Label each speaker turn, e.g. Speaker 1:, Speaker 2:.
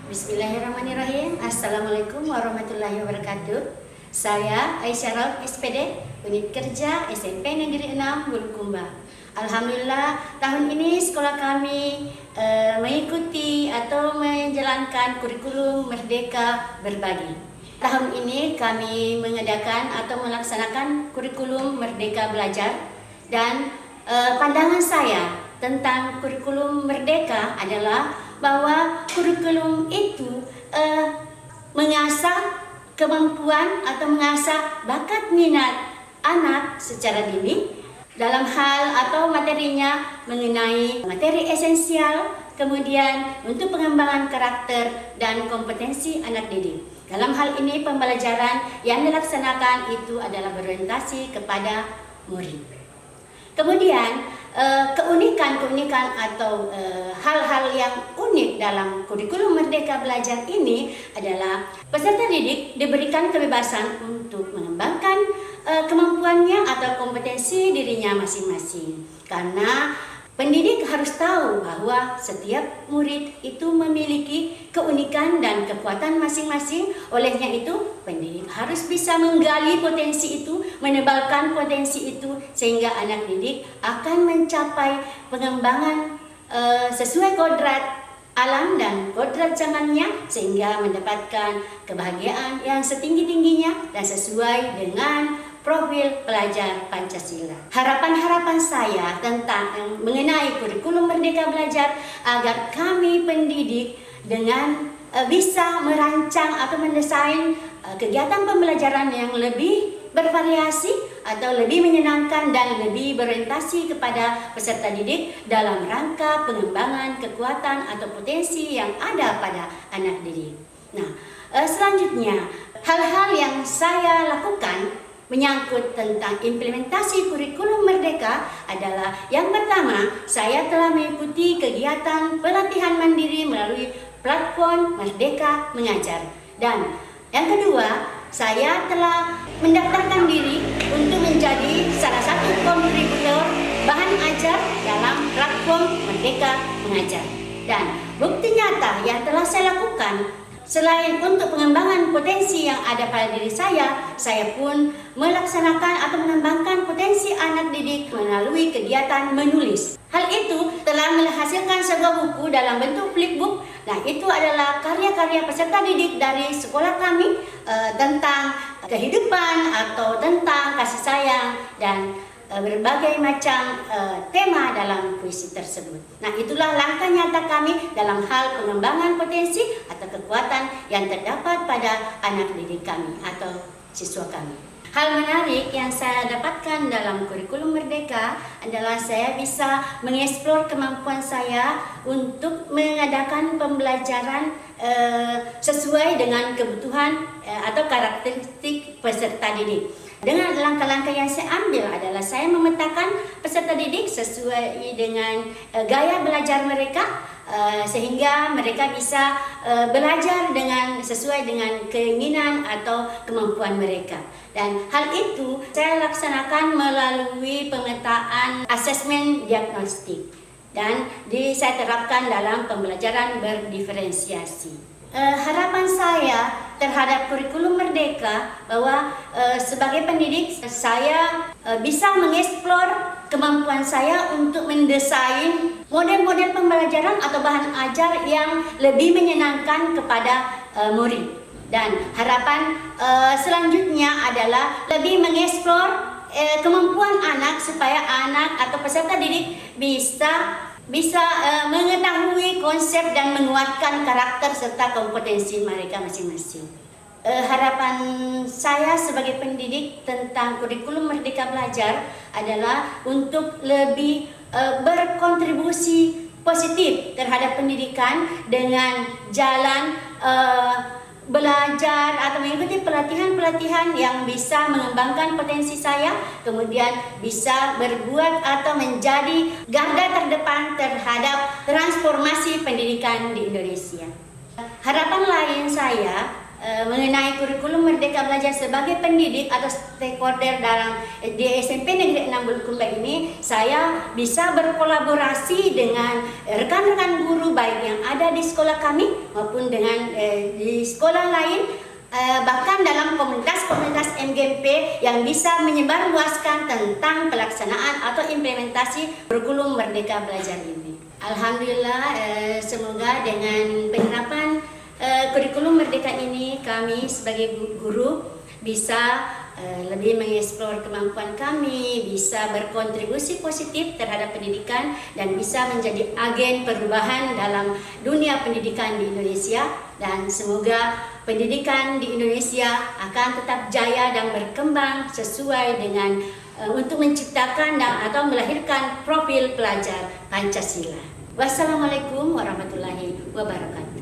Speaker 1: Bismillahirrahmanirrahim. Assalamualaikum warahmatullahi wabarakatuh. Saya Aisyah Rauf SPD, Unit Kerja SMP Negeri 6 Bulukumba. Alhamdulillah tahun ini sekolah kami mengikuti atau menjalankan kurikulum Merdeka Berbagi. Tahun ini kami mengadakan atau melaksanakan kurikulum Merdeka Belajar, dan pandangan saya tentang kurikulum Merdeka adalah bahwa kurikulum itu mengasah kemampuan atau mengasah bakat minat anak secara dini dalam hal atau materinya mengenai materi esensial, kemudian untuk pengembangan karakter dan kompetensi anak didik. Dalam hal ini pembelajaran yang dilaksanakan itu adalah berorientasi kepada murid. Kemudian keunikan atau hal-hal yang unik dalam kurikulum Merdeka Belajar ini adalah peserta didik diberikan kebebasan untuk mengembangkan kemampuannya atau kompetensi dirinya masing-masing. Karena pendidik harus tahu bahwa setiap murid itu memiliki keunikan dan kekuatan masing-masing. Olehnya itu, pendidik harus bisa menggali potensi itu, menebalkan potensi itu, sehingga anak didik akan mencapai pengembangan sesuai kodrat alam dan kodrat zamannya, sehingga mendapatkan kebahagiaan yang setinggi-tingginya dan sesuai dengan profil pelajar Pancasila. Harapan-harapan saya tentang mengenai kurikulum Merdeka Belajar agar kami pendidik dengan bisa merancang atau mendesain kegiatan pembelajaran yang lebih bervariasi atau lebih menyenangkan dan lebih berorientasi kepada peserta didik dalam rangka pengembangan kekuatan atau potensi yang ada pada anak didik. Nah, selanjutnya hal-hal yang saya lakukan menyangkut tentang implementasi kurikulum Merdeka adalah yang pertama, saya telah mengikuti kegiatan pelatihan mandiri melalui platform Merdeka Mengajar, dan yang kedua, saya telah mendaftarkan diri untuk menjadi salah satu kontributor bahan ajar dalam platform Merdeka Mengajar. Dan bukti nyata yang telah saya lakukan, selain untuk pengembangan potensi yang ada pada diri saya pun melaksanakan atau mengembangkan potensi anak didik melalui kegiatan menulis. Hal itu telah menghasilkan sebuah buku dalam bentuk flipbook. Nah, itu adalah karya-karya peserta didik dari sekolah kami tentang kehidupan atau tentang kasih sayang dan berbagai macam tema dalam puisi tersebut. Nah, itulah langkah nyata kami dalam hal pengembangan potensi atau kekuatan yang terdapat pada anak didik kami atau siswa kami. Hal menarik yang saya dapatkan dalam kurikulum Merdeka adalah saya bisa mengeksplor kemampuan saya untuk mengadakan pembelajaran sesuai dengan kebutuhan atau karakteristik peserta didik. Dengan langkah-langkah yang saya ambil adalah saya memetakan peserta didik sesuai dengan gaya belajar mereka, sehingga mereka bisa belajar sesuai dengan keinginan atau kemampuan mereka. Dan hal itu saya laksanakan melalui pemetaan asesmen diagnostik, dan saya terapkan dalam pembelajaran berdiferensiasi. Harapan saya terhadap kurikulum Merdeka bahwa sebagai pendidik saya bisa mengeksplor kemampuan saya untuk mendesain model-model pembelajaran atau bahan ajar yang lebih menyenangkan kepada murid. Dan harapan selanjutnya adalah lebih mengeksplor kemampuan anak supaya anak atau peserta didik bisa mengetahui konsep dan menguatkan karakter serta kompetensi mereka masing-masing. Harapan saya sebagai pendidik tentang kurikulum Merdeka Belajar adalah untuk lebih berkontribusi positif terhadap pendidikan dengan jalan belajar atau mengikuti pelatihan-pelatihan yang bisa mengembangkan potensi saya, kemudian bisa berbuat atau menjadi garda terdepan terhadap transformasi pendidikan di Indonesia. Harapan lain saya mengenai kurikulum Merdeka Belajar sebagai pendidik atau stakeholder dalam di SMP Negeri 6 Bulukumba ini, saya bisa berkolaborasi dengan rekan-rekan guru baik yang ada di sekolah kami maupun dengan di sekolah lain, bahkan dalam komunitas-komunitas MGMP yang bisa menyebarluaskan tentang pelaksanaan atau implementasi kurikulum Merdeka Belajar ini. Alhamdulillah, semoga dengan penerapan kurikulum Merdeka ini kami sebagai guru bisa lebih mengeksplor kemampuan kami, bisa berkontribusi positif terhadap pendidikan dan bisa menjadi agen perubahan dalam dunia pendidikan di Indonesia, dan semoga pendidikan di Indonesia akan tetap jaya dan berkembang sesuai dengan untuk menciptakan atau melahirkan profil pelajar Pancasila. Wassalamualaikum warahmatullahi wabarakatuh.